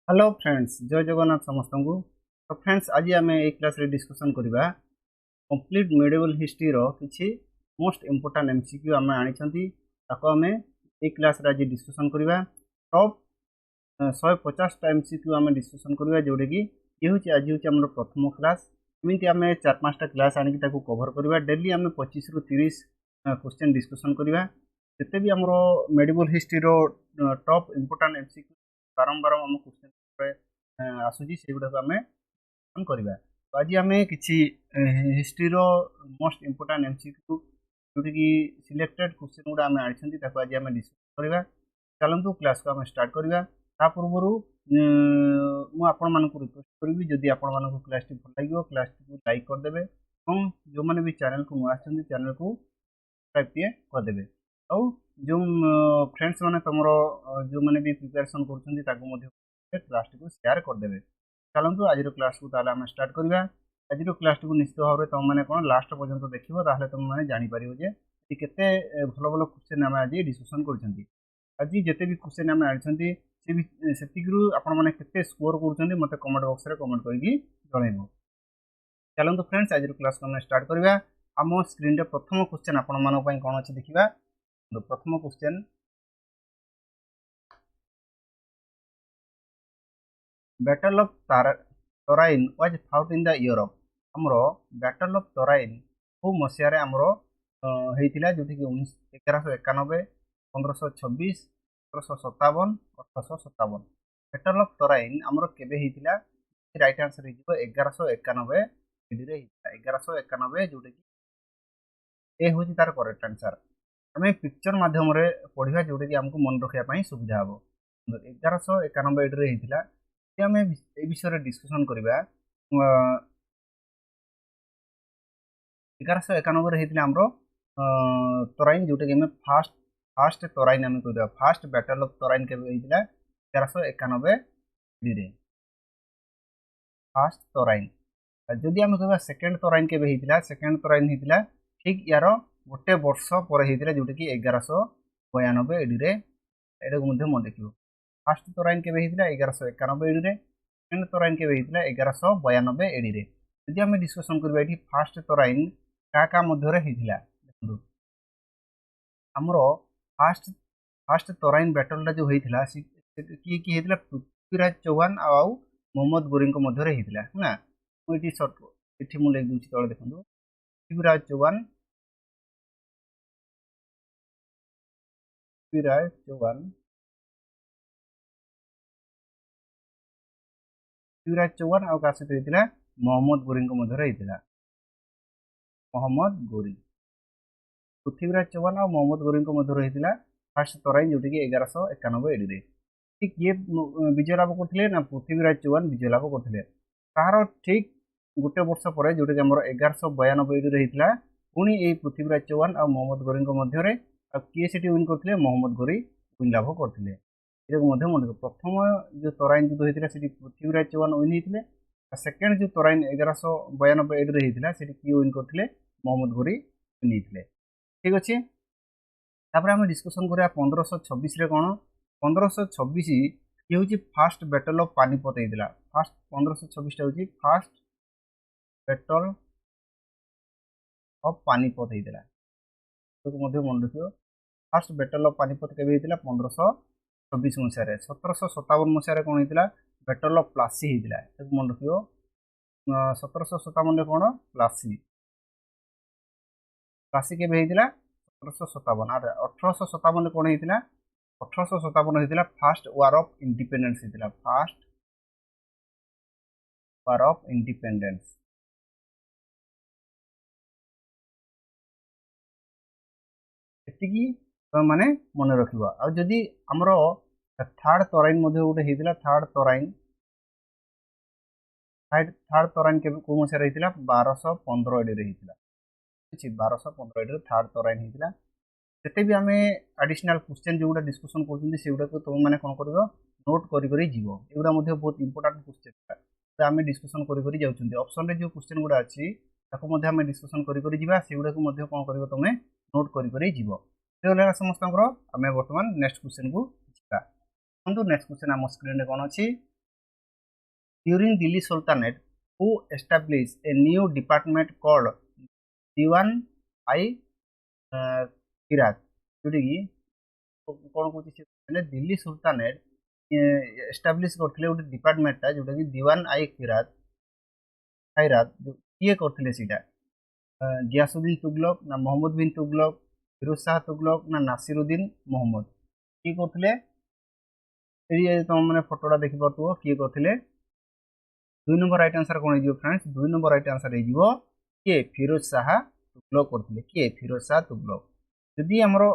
Hello friends, जय जगन्नाथ समस्त को। तो फ्रेंड्स, आज आम एक क्लास रे डिस्कशन करवा कंप्लीट मेडिवल हिस्ट्री रो किछि मोस्ट इंपोर्टेंट एमसीक्यू आम आनी आम एक क्लास रे आज डिस्कशन करवा टॉप 150 टा एमसीक्यू आम डिस्कशन करवा जोड़े कि ये हूँ आज हूँ आम प्रथम क्लास। एमती आम 4-5टा क्लास आनिक कवर करवा डेली आम 25 ରୁ 30 क्वेश्चन डिस्कशन करवा जिते भी आम मेडिवल हिस्ट्री रो टॉप इंपोर्टेंट एमसीक्यू बारंबार आम क्वेश्चन आसूची से गुड़ाक आम करवा। तो आज आम कि हिस्ट्री रो मोस्ट इंपोर्टेंट एमसीक्यू जोटी कि सिलेक्टेड क्वेश्चन गुड़ा आम आनी आज आम डिस्कस करवा। चलतु क्लास को आम स्टार्ट करवा। ता पूर्व मु आपण मानक रिक्वेस्ट करी जदि आपण मानक क्लास टी भल लगे क्लास टी लाइक करदे और जो मैंने भी चैनल को नुआ चैनल को सब्सक्राइब करदे और जो फ्रेंड्स मैंने तुम जो मैंने भी प्रिपरेशन कर क्लास टी को शेयर करदे। चलतु आज क्लास को आम स्टार्ट करवा। आज क्लास टी को निश्चित भाव में तुम मैंने कौन लास्ट पर्यटन देखो तुम मैंने जापर जे केते भल भल क्वेश्चन आम आज डिस्कसन कर आज जिते भी क्वेश्चन आम आनी से आपण मैंने केते स्कोर कर मत कमेंट बॉक्स रे कमेंट करके जनइब। चलतु फ्रेंड्स, आज क्लास को स्टार्ट करवा। आम स्क्रीन रे प्रथम क्वेश्चन आपण मानक कौन अच्छे देखा। प्रथम question, battle of Tarain was fought in the year of हमरो बैटल ऑफ तराइन को मसीह आमर होता जोटि कि 1191, 1526, 1757, 1857। बैटल ऑफ तराइन आमर केबे होता? राइट आंसर हो 1191 AD रे होता। 1191 जोटि कि ए हूँ तार करेक्ट आंसर। आम पिक्चर माध्यम पढ़ा जोटा कि आमको मन रखापी सुविधा हम। 1191 AD रे होता। आम ए विषय डिस्कसन करवा। 1191 होता आमर तराइन जोटा कि फास्ट फास्ट तराइन आम कह फास्ट बैटल ऑफ तराइन के होता 1191 AD रे फास्ट तराइन। जदि आम कह सेकेंड तराइन के होता सेकेंड तराइन होता ठीक यार गोटे वर्ष पर होता जोटा कि 1192 AD रे मन रख। फास्ट तराइन के होता 1191 AD रे, सेकेंड तराइन के होता 1192 AD रे। जदि आम डिस्कसन करवा ये फास्ट तराइन क्या मध्य होता देखो आमर फास्ट फास्ट तराइन बैटलटा जो होता किए किए होता पृथ्वीराज चौहान आउ मोहम्मद गोरी मध्य होता ना। मुझे ये मुझे लिख दूसरी तले देखो पृथ्वीराज चौहान पृथ्वीराज चौहान पृथ्वीराज चौहान आउ क्या सहित होता मोहम्मद गोरी मध्य होता मोहम्मद गोरी। पृथ्वीराज चौहान और मोहम्मद गोरी मध्य होता फास्ट तराइन जोटी कि 1191 AD रे। ठीक ये विजय लाभ करते ना पृथ्वीराज चौहान विजय लाभ करते तार ठीक गोटे वर्ष पर जोटा कि आम 1192 AD रे होता पुणी ये पृथ्वीराज चौहान और मोहम्मद गोरी मध्य किए से विन करते मोहम्मद गोरी विन लाभ करते मन रख। प्रथम जो तराइन युद्ध होता है पृथ्वीराज चौहान विन होते सेकेंड जो तराइन 1192 AD रे होता है किए विन करते मोहम्मद गोरी विन होते। ठीक अच्छे आम डिस्कसन करा 1526 कौन 1526 ये हूँ फास्ट बैटल ऑफ पानीपत होता। फास्ट 1526 हूँ फास्ट बैटल ऑफ पानीपत होता मन रख। फास्ट बैटल ऑफ पानीपत के होता 1526 मसीह। 1757 मसीह कौन होता बैटल ऑफ प्लासी होता मन रख। 1757 कौन प्लासी प्लासी के होता 1757। 1857 कौन होता 1857 होता फास्ट वार ऑफ इंडिपेंडेंस होता फास्ट वार ऑफ इंडिपेंडेंस। एतिकी माने मन रखिबा। आ जदि हमरो थर्ड तराइन मध्ये गोटे हेतिला थर्ड तराइन के को मसे रहितिला 1215 एडी रे हेतिला। अछि 1215 एडी रे थर्ड तराइन हेतिला। जते भी आमे एडिशनल क्वेश्चन जोडा डिस्कशन करछुंदी सेउडा को तुम माने कोन करबो नोट करि करि जीवो। एउडा मध्ये बहुत इंपोर्टेंट क्वेश्चन त आमे डिस्कशन करि करि जाउछुंदी। ऑप्शन रे जो क्वेश्चन गुडा अछि ताको मध्ये आमे डिस्कशन करि करि जीवा सेउडा को मध्ये कोन करबो तुमे नोट करि करि जीवो। तो समस्त आमे वर्तमान नेक्स्ट क्वेश्चन को देखा। देखो नेक्स्ट क्वेश्चन आम स्क्रीन रे कोन अछि during Delhi sultanate who establish a new department called दीवान आई किरात, जोटा कि कौन कौन दिल्ली सुल्तानेट एस्टाब्लिश करथिले गोटे डिपार्टमेंटा जोटा कि दीवान आई किरात खैरात किए करथिले सीटा गियासुद्दीन तुगलक ना मोहम्मद बिन तुगलक, फिरोज शाह तुगलक ना नासिरुद्दीन मोहम्मद किए करथिले। तुम मैंने फोटोटा देखि पारथुओ किए करथिले। 2 नंबर राइट आंसर कौन हो फ्रेंड्स? 2 नंबर राइट आंसर हो किए फिरोज शाह तुगलक करथिले। किए फिरोज शाह तुगलक। जदि हमरो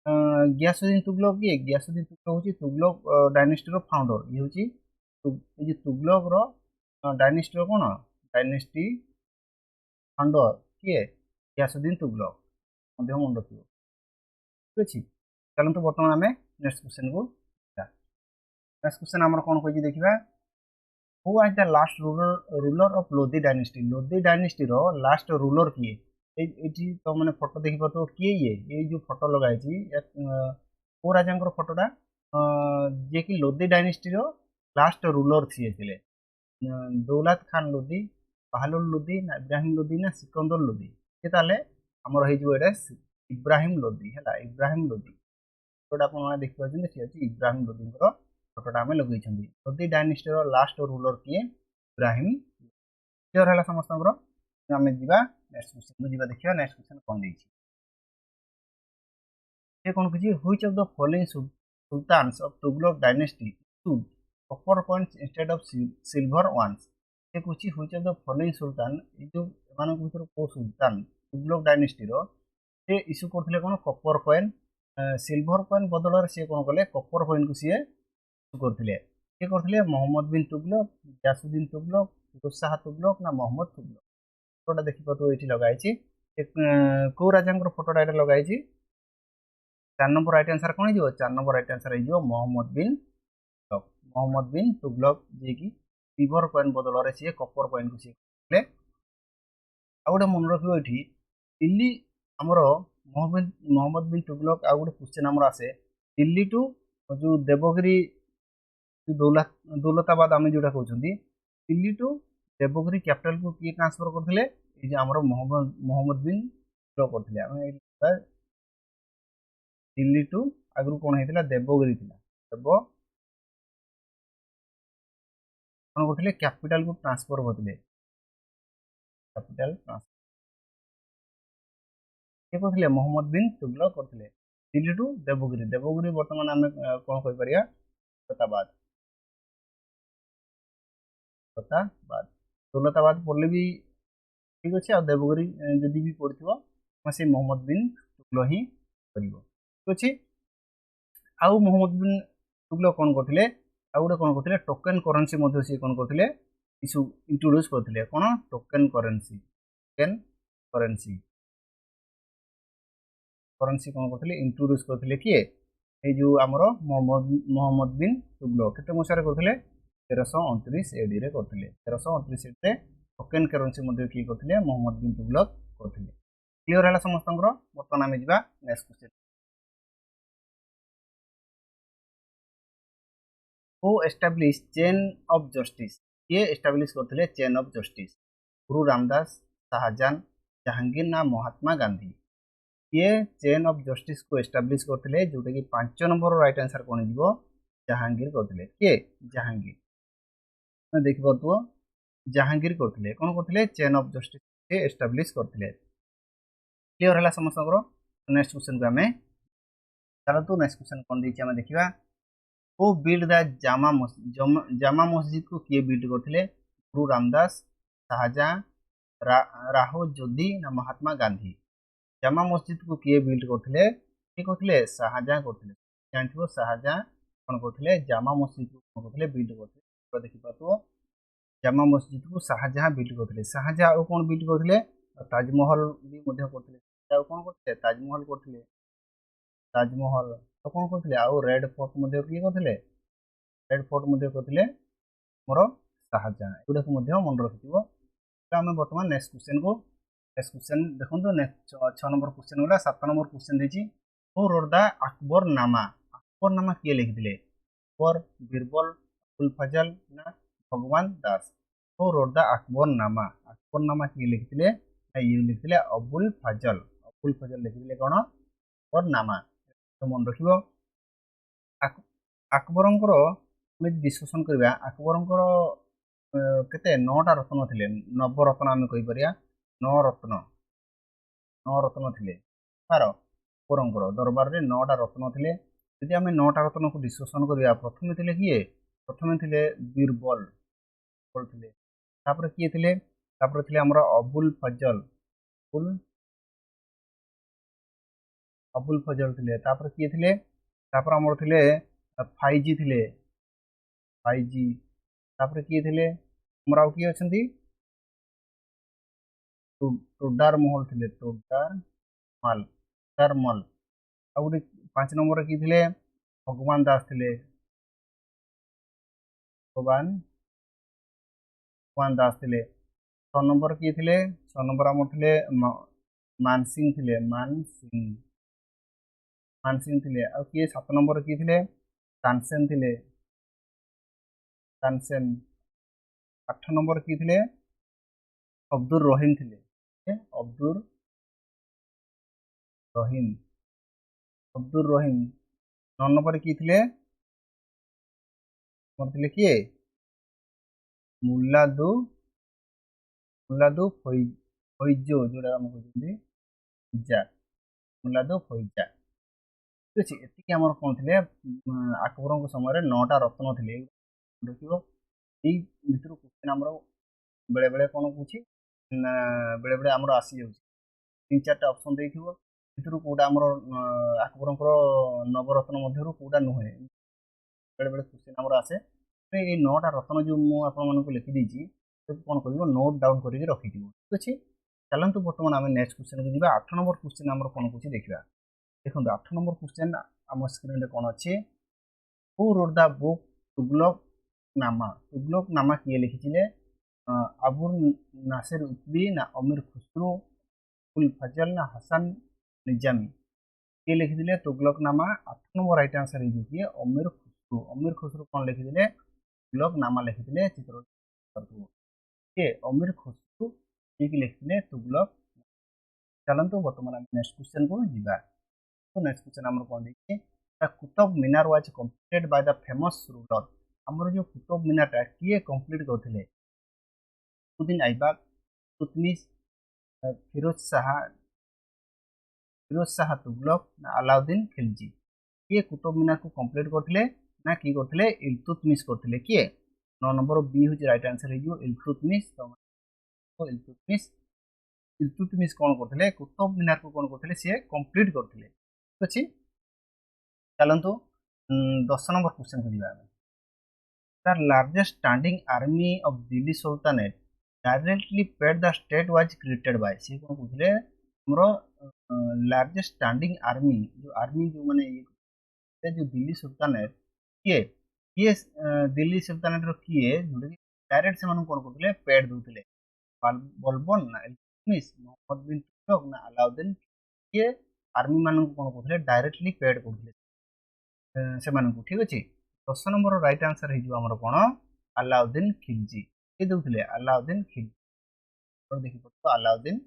गियासुद्दीन तुगलक किए? गियासुद्दीन तुगलक होची तुगलक डायनेस्टी रो फाउंडर। ये होची ये तुगलक रो डायनेस्टी रो कोन डायनेस्टी फाउंडर किए? गियासुद्दीन तुगलक मध्य मन रखियो। ठीक अछि, चलंतु वर्तमान आमे नेक्स्ट क्वेश्चन को देखा। नेक्स्ट क्वेश्चन हमर कोन कहछि देखिबा। Who was the last ruler of Lodhi dynasty? Lodhi dynasty रो लास्ट रूलर किए? एठी तो माने फोटो देखि पातो किए ये जो फोटो लगाई छी को राजांकर फोटोटा जे कि लोधी डायनेस्टी रो लास्ट रूलर थिए थिले। दौलत खान लोधी, बाहलुल लोधी ना इब्राहिम लोधी ना सिकंदर लोधी? के ताले हमर हे जो एटा इब्राहिम लोधी हैला। इब्राहिम लोधी फोटोटा आपण माने देखि पाछन से अछि इब्राहिम लोधींकर फोटोटा आमे लगै छथि। लोधी डायनेस्टी रो लास्ट रूलर किए? इब्राहिम। क्लियर हैला समस्तंकर? आमे जिबा नेक्स्ट क्वेश्चन जिबा देखिया। नेक्स्ट क्वेश्चन कोन दैछि ये कोन किछि? Which of the following sultans of Tughlaq dynasty issued copper coins instead of silver ones? ये कुछि which of the following sultan ए जो मानक भितर को सुल्तान तुगलक डायनेस्टी रो से इशू करथिले कोन कॉपर कॉइन सिल्वर कॉइन बदलर से कोन कले कॉपर कॉइन को से इशू करथिले। के करथिले? मोहम्मद बिन तुगलक, गियासुद्दीन तुगलक, फिरोज शाह तुगलक ना मोहम्मद तुगलक? फोटोटा देखि पातो एठी लगाइछि को राजांकर फोटोटा एटा लगाइछि। 4 नंबर राइट आंसर कोन हिजो? 4 नंबर राइट आंसर हिजो मोहम्मद बिन तुगलक। मोहम्मद बिन तुगलक जे कि सिल्वर कॉइन बदल रे से कॉपर कॉइन को से ले। आ गोटे मन रखियो एठी दिल्ली हमरो मोहम्मद बिन तुगलक। आ गोटे क्वेश्चन हमरो आसे दिल्ली टू जो देवगिरी दौलताबाद आमे जोटा कहउछंती दिल्ली टू देवगिरी कैपिटल को किए ट्रांसफर करथिले? ए जे हमरो मोहम्मद बिन तुगलक करथिले। आमे दिल्ली टू आगु कौन होता देवगिरी थिला। देव कौन करथिले? कैपिटल को ट्रांसफर करथिले। कैपिटल ट्रांसफर के करथिले? मोहम्मद बिन तुगलक करथिले दिल्ली टू देवगिरी। देवगिरी वर्तमान आमे कोन कहि परिया? दौलताबाद। दौलताबाद दौलताबाद पढ़ले भी ठीक अच्छे। आ देवगिरी जदि भी पढ़िथिबो से मोहम्मद बिन तुगलक ही करिवो। ठीक अछि। आउ मोहम्मद बिन तुगलक कौन करथिले? आ गोटे कौन करथिले? टोकन करेंसी मध्ये से कौन करथिले? इशू इंट्रोड्यूस करथिले। कोन? Token currency. Token currency currency कौन करथिले? इंट्रोड्यूस करथिले किए? ए जो हमरो मोहम्मद बिन तुगलक केते मसारे करथिले? 1329 एडी रे करथिले। 1329 एडी रे टोकन करेंसी मध्ये की करथिले? मोहम्मद बिन तुगलक करथिले। क्लियर हैला समस्तंकर? वर्तमान आमे जिबा next question. Who establish chain of justice? ये एस्टाब्लिश करथिले चेन ऑफ जस्टिस? गुरु रामदास, शाहजहां, जहांगीर ना महात्मा गांधी? ये चेन ऑफ जस्टिस को एस्टाब्लिश करथिले जोटा कि 5 नंबर राइट आंसर कोन दिबो? जहांगीर करथिले। के? जहांगीर। ना देखि पातो जहांगीर करथिले। कोन करथिले? चेन ऑफ जस्टिस के एस्टाब्लिश करथिले। क्लियर हैला समस्तंकर? नेक्स्ट क्वेश्चन को हमें चलतो नेक्स्ट क्वेश्चन कोन दैछि हमें देखिबा। Who build the Jama Masjid को किए बिल्ड करथिले? गुरु रामदास, शाहजहां, राहो जोधी ना महात्मा गांधी? जामा मस्जिद को किए बिल्ड करथिले? के करथिले? शाहजहां करथिले। जानथिबो शाहजहां कोन करथिले? जामा मस्जिद को कोन करथिले? बिल्ड करथिले। तो देखि पातो जामा मस्जिद को शाहजहां बिल्ड करथिले। शाहजहां ओ कोन बिल्ड करथिले? ताजमहल भी मध्ये करथिले। ताऊ कोन करथिले? ताजमहल करथिले। ताजमहल तो कोन करथिले? आ रेड फोर्ट मध्ये की करथिले? रेड फोर्ट मध्ये करथिले मोर शाहजहां। एगुडा को मध्ये मन रखिथिबो। तो आमे वर्तमान नेक्स्ट क्वेश्चन देखो। नेक्स्ट 6 नंबर क्वेश्चन होला। 7 नंबर क्वेश्चन देछि who wrote the Akbarnama? Akbarnama किए लिखिथिले? अकबर, बीरबल, अबुल फजल ना Bhagwan Das who wrote the Akbarnama किए लिखिथिले ये लिखिथिले अबुल फजल लिखिथिले कोन अकबरनामा तो मन रखिबो अकबरंकर आम डिस्कसन करबा अकबरंकर केते 9टा रत्न थिले नवरत्न आम कहि परिया 9 रत्न 9 रत्न थिले तार अकबरंकर दरबार रे 9टा रत्न थिले यदि आम 9टा रत्न को डिस्कसन करबा प्रथमे थिले किए प्रथमे थिले बीरबल थिले तापर किए थिले तापर थिले हमर अबुल अबुल फजल थिले तापर किए थिले तापर हमर थिले फाइजी थिले फाइजी तापर किए थिले हमर आउ किए अछंती टोडार महल थिले टोडार मल आउ 5 नंबर किए थिले भगवान दास थिले भगवान भगवान दास थिले 6 नंबर किए थिले 6 नंबर हमर थिले मानसिंह थिले मानसिंह थिले आ किए 7 नंबर किए थिले तानसेन थिले तानसेन 8 नंबर किए थिले अब्दुल रहीम थिले अब्दुल रहीम अब्दुल रहीम 9 नंबर किए थिले हमर थिले किए मुल्लादु मुल्लादु फैजो जोड़ा हम कहते फैजा मुल्लादु फैजा ठीक अच्छे एतिक आमर कौन थे अकबर समय 9टा रत्न थे देखो यही भितर क्वेश्चन आमर बेले बेले कौन पूछी बेले बेले आमर आसी जाऊँ 3-4टा ऑप्शन देखियो भितर कोटा आमर अकबर नवरत्न मध्य कोटा नुहे बेले बेले क्वेश्चन आमर आसे ये 9टा रत्न जो मुझे लिखिदी कौन कर नोट डाउन करके रखी ठीक अच्छे चलतु बर्तमान आम नेक्स्ट क्वेश्चन को जी 8 नंबर क्वेश्चन आम कौन पूछे देखा देखो 8 नंबर क्वेश्चन आम स्क्रीन कौन अच्छे who wrote the book Tughlaq नामा किए लिखी अबुल नासिर उपबी ना अमीर खुसरो अबुल फजल ना हसन निजामी किए लिखी तुगलक नामा 8 नंबर राइट आंसर किए अमीर खुसरो कौन लिखी तुगलक नामा लिखी चित्र के अमीर खुसरो लिखी तुगलक चलतु बर्तमान नेक्स्ट क्वेश्चन को जीवा तो नेक्स्ट क्वेश्चन आम कौन देखिए the Qutub Minar was completed by the famous ruler आमर जो कुतुब मीनारटा किए कंप्लीट करते कुतुबुद्दीन ऐबक तुतमिश फिरोज शाह तुगलक ना अलाउद्दीन खिलजी किए कुतुब मीनार को कंप्लीट करते ना कि करते इल्तुतमिश करते किए 9 नंबर बी हूँ राइट आंसर हो इल्तुतमिश तो इल्तुतमिश इल्तुतमिश कौन करते कुतुब मीनार को कौन करते सी कंप्लीट करते ठीक अच्छे चलतु 10 नंबर क्वेश्चन को जीवा The largest standing army of Delhi Sultanate directly paid the state was created by सी कौन कहते हमरो लार्जेस्ट स्टैंडिंग आर्मी जो माने जो दिल्ली सुल्तानेट किए किए दिल्ली सुल्तानेट रो किए डायरेक्ट से माने कौन करते पेड दोतले बलबन ना इल्तुतमिश मोहम्मद बिन तुगलक ना अलाउद्दीन किए आर्मी मान कौन करते डायरेक्टली पेड करते से ठीक अच्छे 10 नंबर राइट आंसर हो कौन अलाउद्दीन खिलजी ये दौले अलाउद्दीन खिलजी देखी पड़ो अलाउद्दीन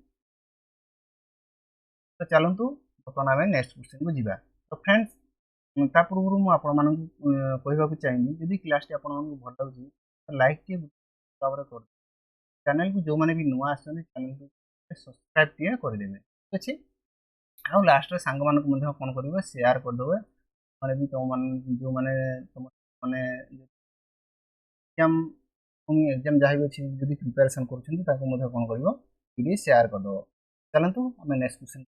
तो चलतु बर्तमान आम नेक्स्ट क्वेश्चन को जीवा तो फ्रेंड्स ता पूर्व मुझे चाहिए जदि क्लास टी भल लगे तो लाइक टी कर चैनल को जो मैंने भी नुआ आसने चैनल को सब्सक्राइब टी करदे ठीक अच्छे आउ लास्ट सांग मान कौन कर शेयर करदे मैंने भी तुम जो मैंने तुम मैंने एग्जाम जहाँ भी अच्छी जब प्रिपेरेसन कर कौन कर शेयर करदे चलतु आम नेक्स्ट क्वेश्चन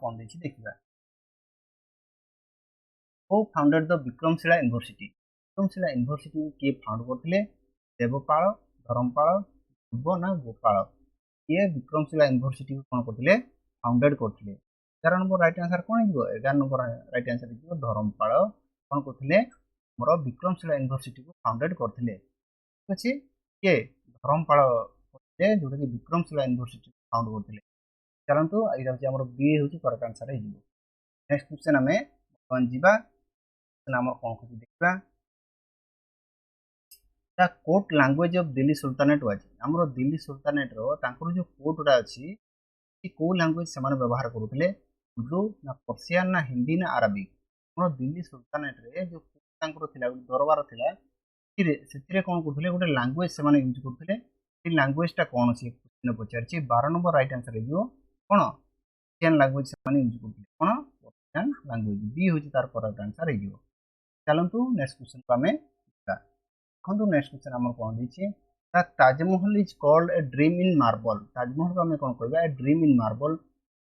कौन देखा who founded the Vikramshila university किए फाउंड करते देवपाल धर्मपाल ध्रुव ना गोपाल किए विक्रमशिला यूनिवर्सिटी कौन करते फाउंडेड करते 11 नंबर राइट आंसर कौन हो 11 नंबर राइट आंसर हो धर्मपाल कौन करते मोर विक्रमशिला यूनिवर्सिटी को फाउंडेड करते ठीक अच्छे किए धर्मपाल करते जोटा कि विक्रमशिला यूनिवर्सिटी फाउंड करते चलतु यहाँ बी हूँ करेक्ट आंसर हो नेक्स्ट क्वेश्चन आम जावा कौन कुछ देखा the court language of Delhi sultanate was हमरो दिल्ली सुल्तानेट रो तांकर जो कोर्ट उडा अछि कि को लैंग्वेज से माने व्यवहार करूथिले उर्दू ना पर्शियन ना हिंदी ना अरबिक हमरो दिल्ली सुल्तानेट रे जो तांकर थिला दरबार थिला ସେଥିରେ କ'ଣ କରୁଥିଲେ ଗୋଟେ ଲାଙ୍ଗୁଏଜ ସେମାନେ ୟୁଜ୍ କରୁଥିଲେ ସେ ଲାଙ୍ଗୁଏଜଟା କ'ଣ ସେ କ୍ୱେଶ୍ଚିନ୍ ପଚାରିଛି 12 ନମ୍ବର ରାଇଟ୍ ଆନ୍ସର ହେଇଯିବ କ'ଣ ପର୍ସିଆନ୍ ଲାଙ୍ଗୁଏଜ ସେମାନେ ୟୁଜ୍ କରୁଥିଲେ କ'ଣ ପର୍ସିଆନ୍ ଲାଙ୍ଗୁଏଜ ବି ହେଉଛି ତାର କରେକ୍ଟ ଆନ୍ସର ହେଇଯିବ ଚାଲନ୍ତୁ ନେକ୍ସଟ କ୍ୱେଶ୍ଚିନ୍କୁ ଆମେ ଯିବା ଦେଖନ୍ତୁ ନେକ୍ସଟ କ୍ୱେଶ୍ଚିନ୍ ଆମର କ'ଣ ଦେଇଛି the Taj Mahal is called a dream in marble ତାଜମହଲକୁ ଆମେ କ'ଣ କହିବା a dream in marble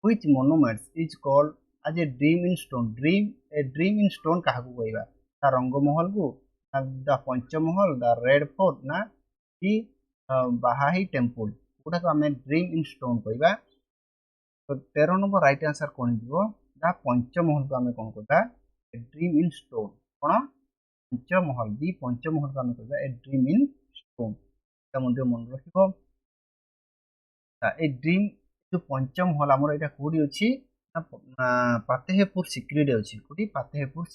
which monuments is called as a dream in stone dream in stone କାହାକୁ କହିବା ତା ରଙ୍ଗମହଲକୁ the Panch Mahal the Red Fort ना कि बाहाई टेम्पल गुटाक आम ड्रीम इन स्टोन कहवा तो 13 नंबर राइट आंसर कौन हो द पंचमहल को आम कौन कहवा ड्रीम इन स्टोन कौन पंचमहल दि पंचमहल को आम कहवा ए ड्रीम इन स्टोन मन रख ड्रीम जो पंचमहल आमर यहाँ कौटी अच्छी पातेहपुर सिक्री अच्छी कौटी पातेहपुर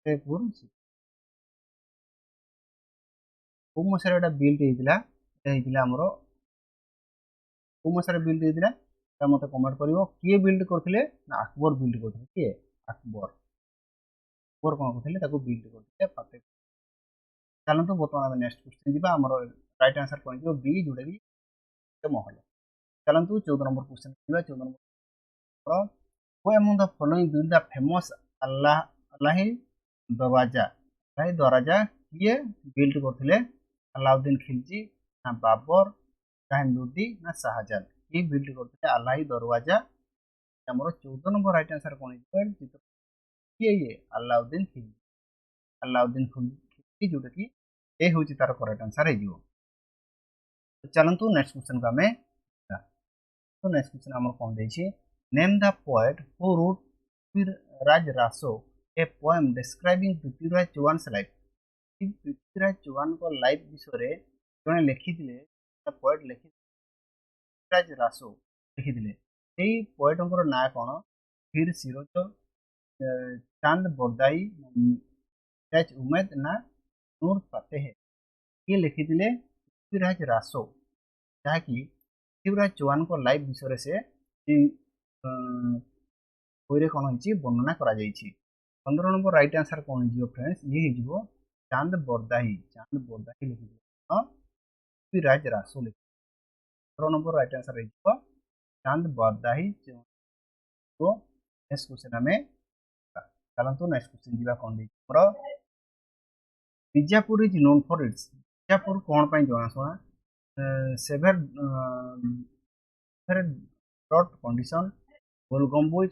को मसार एटा बिल्ड होइतिला हमर को मसार बिल्ड होइतिला ता मते कमेंट करिवो किए बिल्ड करथिले ना अकबर बिल्ड करथिले किए अकबर अकबर कोन करथिले ताको बिल्ड करथिले पाते चलंतु बर्तमान हम नेक्स्ट क्वेश्चन दिबा हमर राइट आंसर कोन दियो बी जोडा भी महल चलंतु 14 नंबर क्वेश्चन दिबा 14 नंबर वो among the following build the famous अल्लाही दरवाजा किए बिल्ड करथिले अलाउद्दीन खिलजी ना बाबर काहिनुद्दी ना शाहजहां ये बिल्ड करथिले अल्लाही दरवाजा हमर 14 नंबर राइट आंसर कोन है ये अलाउद्दीन खिलजी जोटा कि ए होची तार करेक्ट आंसर है जिवो तो चलंतु नेक्स्ट क्वेश्चन को हमें तो नेक्स्ट क्वेश्चन हमर कोन दैछि name the poet who wrote Prithviraj Raso a poem describing Prithviraj Chauhan's life Prithviraj Chauhan को लाइफ विषय जड़े लिखिले पोएट लिखि पृथ्वीराज रासो लिखिले यही पोएटर ना कौन फिर सिरोज चांद बरदाई उमेद ना नूर फतेह ये लिखिले पृथ्वीराज रासो जहाँकि पृथ्वीराज चौहान को लाइफ विषय से बही कौन हो वर्णना करा 15 नंबर राइट आंसर कौन हो फ्रेंड्स ये हो चांद बरदाही लिखिले पृथ्वीराज रासो लिख 15 नंबर राइट आंसर हो चांद बरदाही तो नेक्स्ट क्वेश्चन आम चलतु नेक्स्ट क्वेश्चन जी कौन देखिए Bijapur is known for its Bijapur कौन पर जनाशुना severe drought condition Gol Gumbaz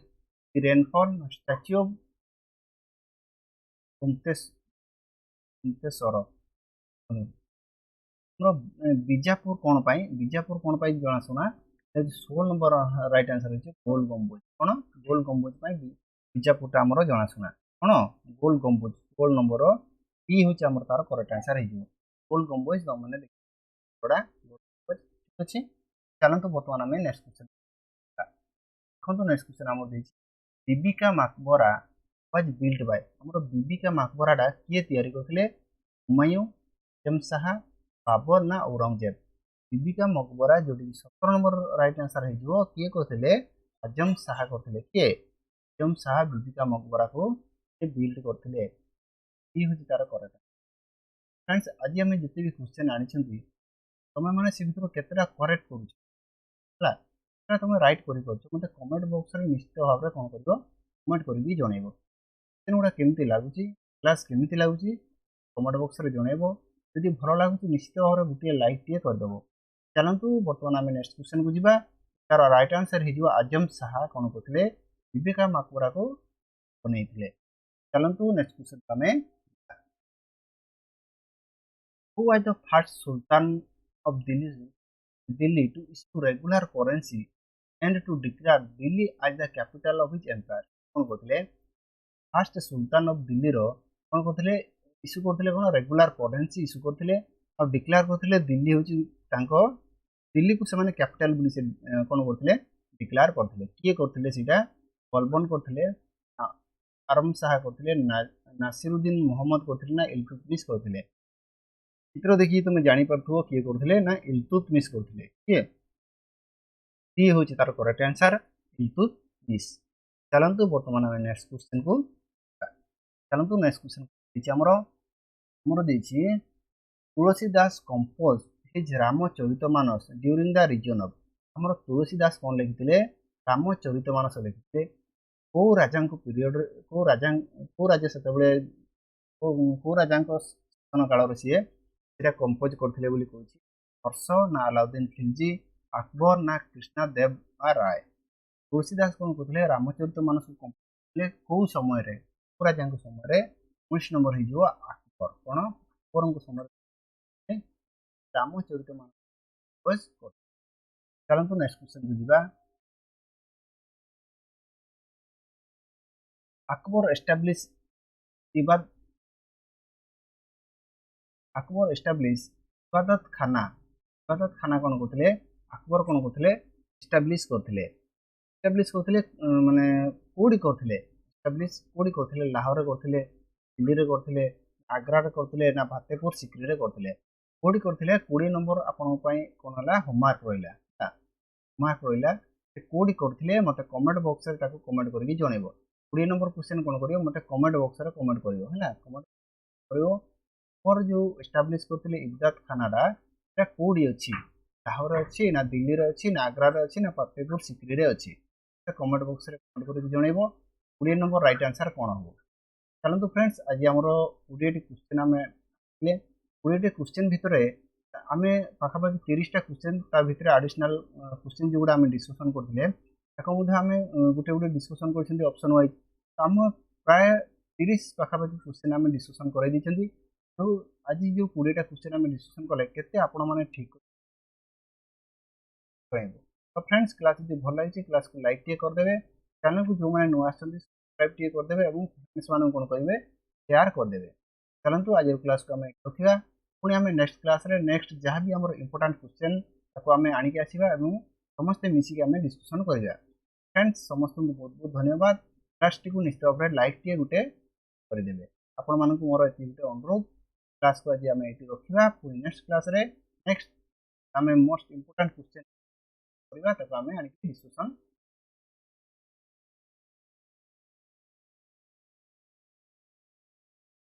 rainfall statue of Kunteshwar Bijapur कौन पर जनाशुना 16 नंबर राइट आंसर है गोल गम्बुज कौन गोल गम्बुज बीजापुर आमर जनाशुना कौन गोल गम्बुज 16 नंबर पी हूँ तार करेक्ट आंसर हो गोल गम्बुज मैंने अच्छे चलते बर्तमान आम नेक्स्ट क्वेश्चन देखो नेक्स्ट क्वेश्चन आम बीबिका मकबरा वाज बिल्ड बाय हमर बीबिका मकबराटा किए तैयारी करथिले हुमायूं शमशाह बाबर ना औरंगजेब बीबिका मकबरा जोटी 17 नंबर राइट आंसर है किए करथिले आजम शाह करथिले किए आजम शाह बीबिका मकबरा को बिल्ड करथिले ये हूँ तार करेक्ट फ्रेंड्स आज आम जिते भी क्वेश्चन आनी तुम मैंने से भर केतटा करेक्ट कर तुम रईट कर मतलब कमेंट बॉक्स में निश्चित भाव में कौन कर कमेंट कर जनइब क्वेश्चन गुड़ा केमती लगुच क्लास केमती लगुच कमेंट बॉक्स में जनइब जदि भल लगुच निश्चित भाव में गोटे लाइक टे करदेव चलतु बर्तमान आम नेक्स्ट क्वेश्चन को जीवा तार राइट आंसर हो आजम शाह कौन करते बीबिका मकबरा को बनई चलतु नेक्स्ट क्वेश्चन आम Who was the first Sultan of Delhi to issue regular currency and to declare Delhi as the capital of his empire? कौन कहते फास्ट सुल्तान ऑफ दिल्ली रो कौन कहते इश्यू करते कौन रेगुलर करेन्सी इश्यू करते और डिक्लेयर करते दिल्ली हूँ दिल्ली को से कैपिटल कौन करते डिक्लेयर करते किए करते बलबन करते आरम शाह करथिले नासिरुद्दीन मोहम्मद करथिले ना इल्तुतमिश करथिले चित्र देखि तुम जानि परथुओ किए करथिले ना इल्तुतमिश करथिले किए सी होची तार करेक्ट आंसर इल्तुतमिश चलंतु वर्तमान हम नेक्स्ट क्वेश्चन को चलंतु नेक्स्ट क्वेश्चन दिछि हमरो दिछि Tulsidas compose his Ramcharitmanas during the reign of हमरो तुलसीदास कोन लिखिथिले रामचरितमानस लिखिथिले को राजा को पीरियड को राजा सेतबेले को राजा शासन काल सी कंपोज करथिले बोली कहछि हर्ष ना अलाउद्दीन खिलजी अकबर ना कृष्णा देव राय तुलसीदास कौन कहते रामचरित मानस को कंपोज कौ समय रे को राजा समय रे 19 नंबर हो अकबर कौन अकबर समय रामचरित मानस चलतु नेक्स्ट क्वेश्चन को जीवा अकबर एस्टाब्लिश इबादत खाना कौन कहते अकबर कौन कहते एस्टाब्लिश करते माने कोडी करते एस्टाब्लिश कोडी करते लाहौर करते दिल्ली रे करते आग्रा रे करते ना फतेहपुर सिकरी रे करते कोडी करते 20 नंबर आपन पई कोन हला होमवर्क रहिला होमवर्क रहिला कोडी करते मते कमेंट बॉक्स रे ताको कमेंट करके जणेबो 20 नंबर क्वेश्चन कोन करियो मते कमेंट बॉक्स रे कमेंट करियो हैला कमेंट करियो और जो एस्टाब्लिश करते इबादत खानाटा एटा कोडी अछि लाहौर अच्छी ना दिल्ली रे अच्छी ना आग्रा रे अच्छी ना फतेहपुर सिकरी रे अच्छी कमेंट बॉक्स रे कमेंट करके जणेबो 20 नंबर राइट आंसर कोन हो चलंतु फ्रेंड्स आज हमरो 20 क्वेश्चन हमें 20 क्वेश्चन भितरे आमे पाखापाखि 30 टा क्वेश्चन ता भितरे एडिशनल क्वेश्चन जोडा हमें डिस्कशन करथिले ताको मध्ये हमें गुटे गुटे डिस्कशन करछन्ती ऑप्शन वाइज हम प्राय 30 पाखापाखि क्वेश्चन हमें डिस्कशन करै दिछन्ती तो आज जो 20 टा क्वेश्चन हमें डिस्कशन कले केते आपण माने ठीक कहबो तो फ्रेंड्स क्लास जो भल लगी क्लास को लाइक टे कर देबे चैनल को जो माने नुआ आछन्ती सब्सक्राइब टे कर देबे एवं फ्रेंड्स माने कोन कहबे शेयर कर देबे चलंतु आज क्लास को हमें रखिबा पुणी आम नेक्स्ट क्लास रे नेक्स्ट जहाँ भी आम इंपोर्टाट क्वेश्चन ताको आम आणिक आसवा और समस्ते मिसिक आम डिस्कसन करवा फ्रेंड्स समस्त को बहुत बहुत धन्यवाद क्लास टी निश्चित भाव में लाइक टे गोटे करदे आपण मानक मोर ये गोटे अनुरोध क्लास को आज आम ये रखा पुणी नेक्स्ट क्लास रे नेक्स्ट आम मोस्ट इंपोर्टाट क्वेश्चन करवा ताको आम आणिक डिस्कसन